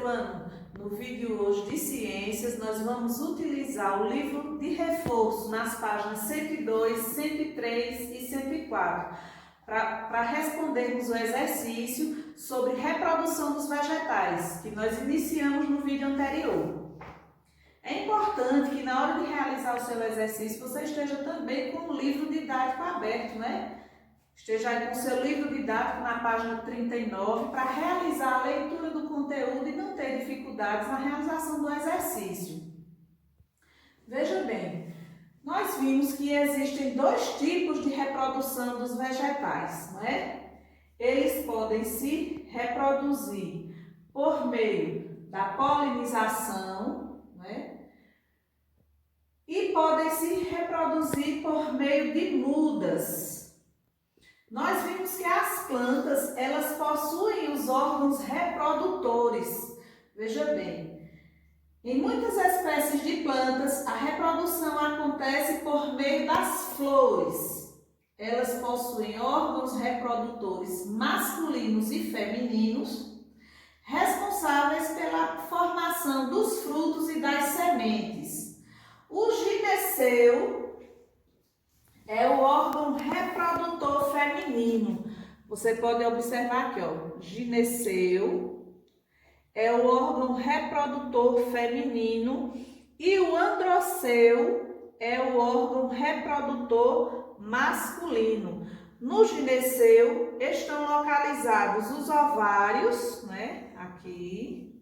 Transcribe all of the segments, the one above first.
ano. No vídeo hoje de Ciências, nós vamos utilizar o livro de reforço nas páginas 102, 103 e 104 para respondermos o exercício sobre reprodução dos vegetais, que nós iniciamos no vídeo anterior. É importante que na hora de realizar o seu exercício, você esteja também com o livro didático aberto, né? Esteja aí com o seu livro didático na página 39 para realizar a leitura do conteúdo e não ter dificuldades na realização do exercício. Veja bem, nós vimos que existem dois tipos de reprodução dos vegetais, não é? Eles podem se reproduzir por meio da polinização, não é? E podem se reproduzir por meio de mudas. Nós vimos que as plantas, elas possuem os órgãos reprodutores. Veja bem, em muitas espécies de plantas, a reprodução acontece por meio das flores. Elas possuem órgãos reprodutores masculinos e femininos, responsáveis pela formação dos frutos e das sementes. O gineceu é o órgão reprodutor feminino. Você pode observar aqui, ó, gineceu é o órgão reprodutor feminino e o androceu é o órgão reprodutor masculino. No gineceu estão localizados os ovários, né? Aqui,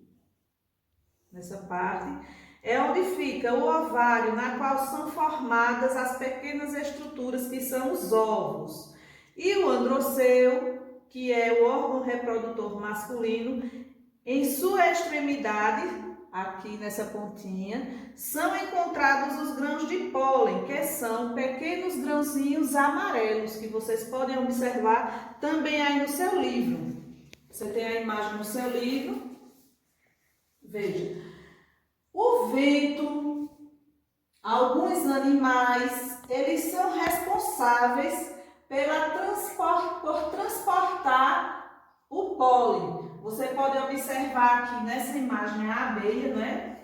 nessa parte. É onde fica o ovário, na qual são formadas as pequenas estruturas que são os óvulos. E o androceu, que é o órgão reprodutor masculino, em sua extremidade, aqui nessa pontinha, são encontrados os grãos de pólen, que são pequenos grãozinhos amarelos, que vocês podem observar também aí no seu livro. Você tem a imagem no seu livro. Veja. O vento, alguns animais, eles são responsáveis por transportar o pólen. Você pode observar aqui nessa imagem a abelha, né?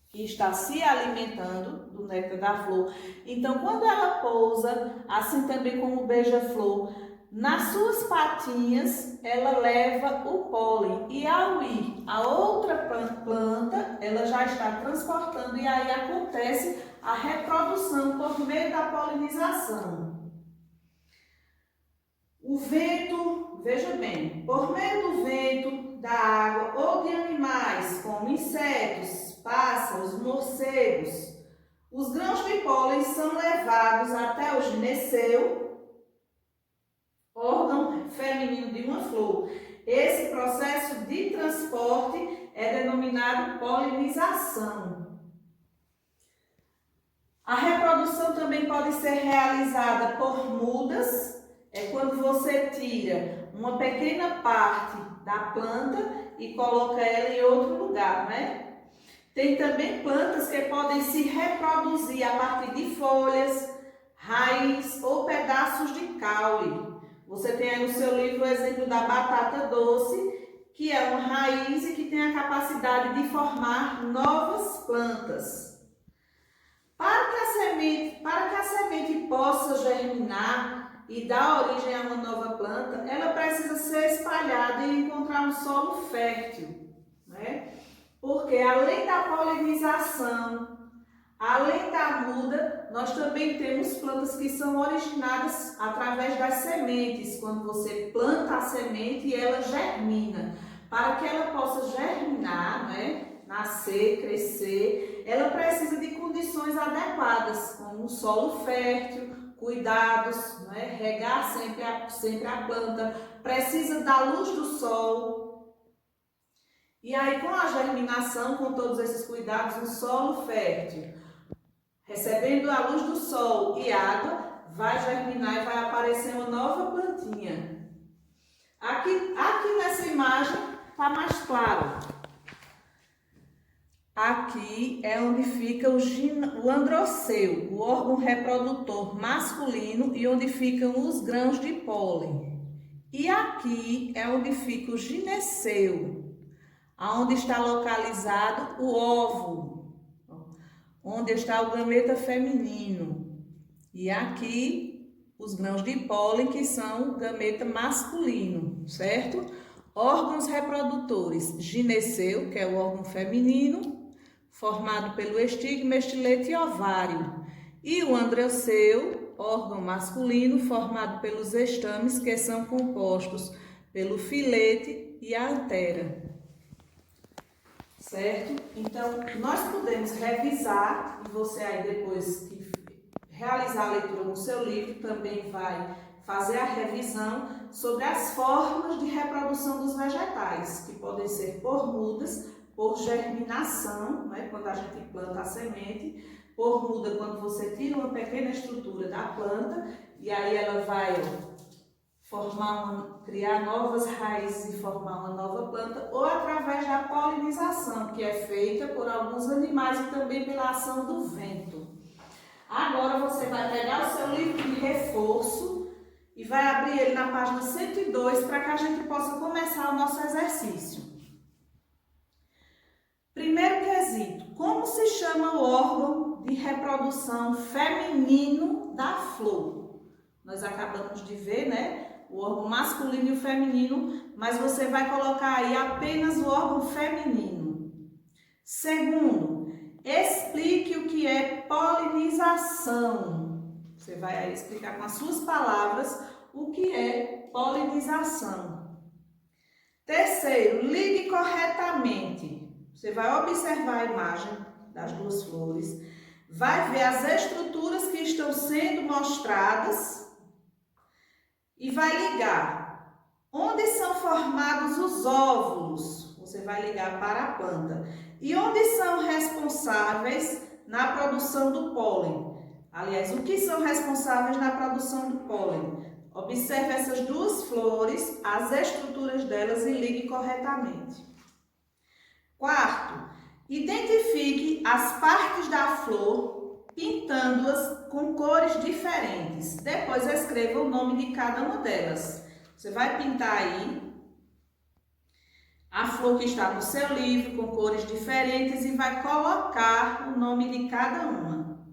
Que está se alimentando do néctar da flor. Então, quando ela pousa, assim também como o beija-flor, nas suas patinhas, ela leva o pólen e ao ir a outra planta, ela já está transportando e aí acontece a reprodução por meio da polinização. O vento, veja bem, por meio do vento, da água ou de animais como insetos, pássaros, morcegos, os grãos de pólen são levados até o gineceu, órgão feminino de uma flor. Esse processo de transporte é denominado polinização. A reprodução também pode ser realizada por mudas, é quando você tira uma pequena parte da planta e coloca ela em outro lugar, né? Tem também plantas que podem se reproduzir a partir de folhas, raiz ou pedaços de caule. Você tem aí no seu livro o exemplo da batata doce, que é uma raiz e que tem a capacidade de formar novas plantas. Para que a semente possa germinar e dar origem a uma nova planta, ela precisa ser espalhada e encontrar um solo fértil, né? Porque além da polinização, além da muda, nós também temos plantas que são originadas através das sementes. Quando você planta a semente e ela germina. Para que ela possa germinar, né, nascer, crescer, ela precisa de condições adequadas, como um solo fértil, cuidados, né, regar sempre a planta, precisa da luz do sol. E aí, com a germinação, com todos esses cuidados, um solo fértil, recebendo a luz do sol e água, vai germinar e vai aparecer uma nova plantinha. Aqui nessa imagem está mais claro. Aqui é onde fica o androceu, o órgão reprodutor masculino e onde ficam os grãos de pólen. E aqui é onde fica o gineceu, Aonde está localizado o óvulo, onde está o gameta feminino. E aqui os grãos de pólen, que são o gameta masculino, certo? Órgãos reprodutores: gineceu, que é o órgão feminino, formado pelo estigma, estilete e ovário. E o androceu, órgão masculino, formado pelos estames, que são compostos pelo filete e a antera. Certo? Então, nós podemos revisar, e você aí depois que realizar a leitura no seu livro, também vai fazer a revisão sobre as formas de reprodução dos vegetais, que podem ser por mudas, por germinação, né, quando a gente planta a semente, por muda quando você tira uma pequena estrutura da planta, e aí ela vai criar novas raízes e formar uma nova planta, ou através da polinização, que é feita por alguns animais e também pela ação do vento. Agora você vai pegar o seu livro de reforço e vai abrir ele na página 102 para que a gente possa começar o nosso exercício. Primeiro quesito: como se chama o órgão de reprodução feminino da flor? Nós acabamos de ver, né? O órgão masculino e o feminino, mas você vai colocar aí apenas o órgão feminino. Segundo, explique o que é polinização. Você vai aí explicar com as suas palavras o que é polinização. Terceiro, ligue corretamente. Você vai observar a imagem das duas flores, vai ver as estruturas que estão sendo mostradas e vai ligar. Onde são formados os óvulos? Você vai ligar para a planta. E onde são responsáveis na produção do pólen? Aliás, o que são responsáveis na produção do pólen? Observe essas duas flores, as estruturas delas e ligue corretamente. Quarto, identifique as partes da flor, pintando-as com cores diferentes. Depois escreva o nome de cada uma delas. Você vai pintar aí a flor que está no seu livro com cores diferentes e vai colocar o nome de cada uma.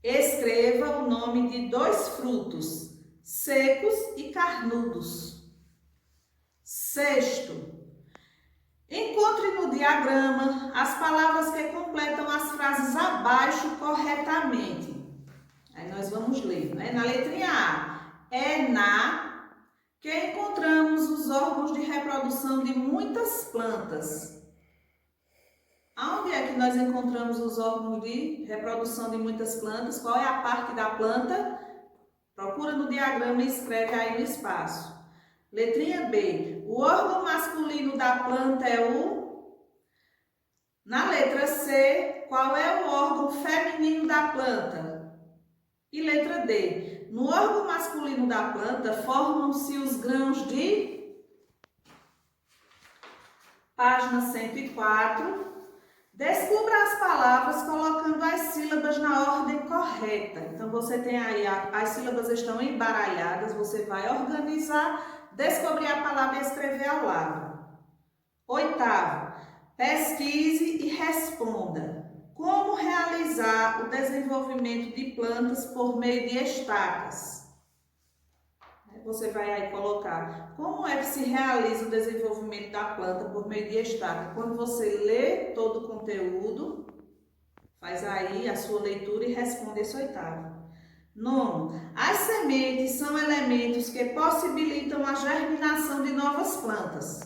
Escreva o nome de 2 frutos, secos e carnudos. Sexto, encontre no diagrama as palavras que completam as frases abaixo corretamente. Aí nós vamos ler, né? Na letrinha A, é na que encontramos os órgãos de reprodução de muitas plantas. Aonde é que nós encontramos os órgãos de reprodução de muitas plantas? Qual é a parte da planta? Procura no diagrama e escreve aí no espaço. Letrinha B, o órgão masculino da planta é o... Na letra C, qual é o órgão feminino da planta? E letra D, no órgão masculino da planta formam-se os grãos de... Página 104. Descubra as palavras colocando as sílabas na ordem correta. Então, você tem aí, as sílabas estão embaralhadas, você vai organizar, descobrir a palavra e escrever ao lado. Oitavo, pesquise e responda. Como realizar o desenvolvimento de plantas por meio de estacas? Você vai aí colocar como é que se realiza o desenvolvimento da planta por meio de estaca. Quando você lê todo o conteúdo, faz aí a sua leitura e responde esse oitavo. Nono, as sementes são elementos que possibilitam a germinação de novas plantas.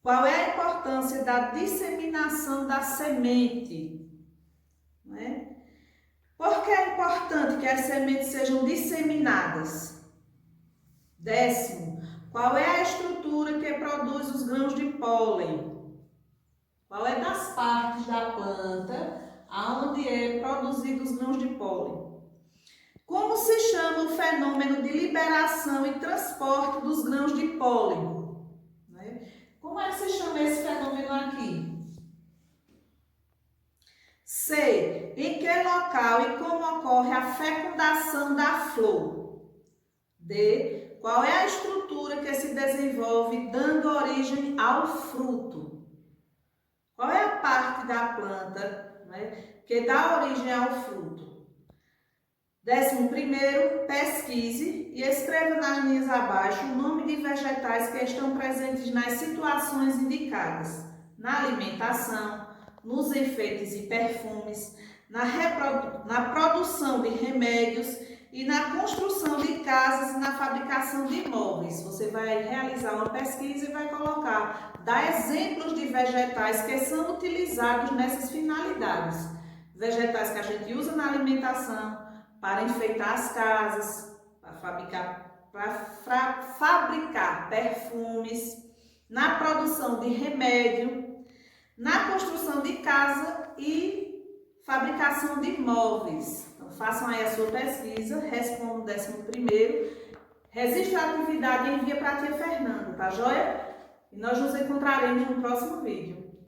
Qual é a importância da disseminação da semente? Não é? Por que é importante que as sementes sejam disseminadas? Décimo, qual é a estrutura que produz os grãos de pólen? Qual é das partes da planta onde é produzido os grãos de pólen? Como se chama o fenômeno de liberação e transporte dos grãos de pólen? Como é que se chama esse fenômeno aqui? C. Em que local e como ocorre a fecundação da flor? D. Qual é a estrutura que se desenvolve dando origem ao fruto? parte da planta, né, que dá origem ao fruto. 11º, pesquise e escreva nas linhas abaixo o nome de vegetais que estão presentes nas situações indicadas, na alimentação, nos enfeites e perfumes, na produção de remédios e na construção de casas e na fabricação de móveis. Você vai realizar uma pesquisa e vai dar exemplos de vegetais que são utilizados nessas finalidades. Vegetais que a gente usa na alimentação, para enfeitar as casas, para fabricar perfumes, na produção de remédio, na construção de casa e fabricação de móveis. Então, façam aí a sua pesquisa, respondam o 11º, registre a atividade e envia para a tia Fernanda, tá joia? E nós nos encontraremos no próximo vídeo.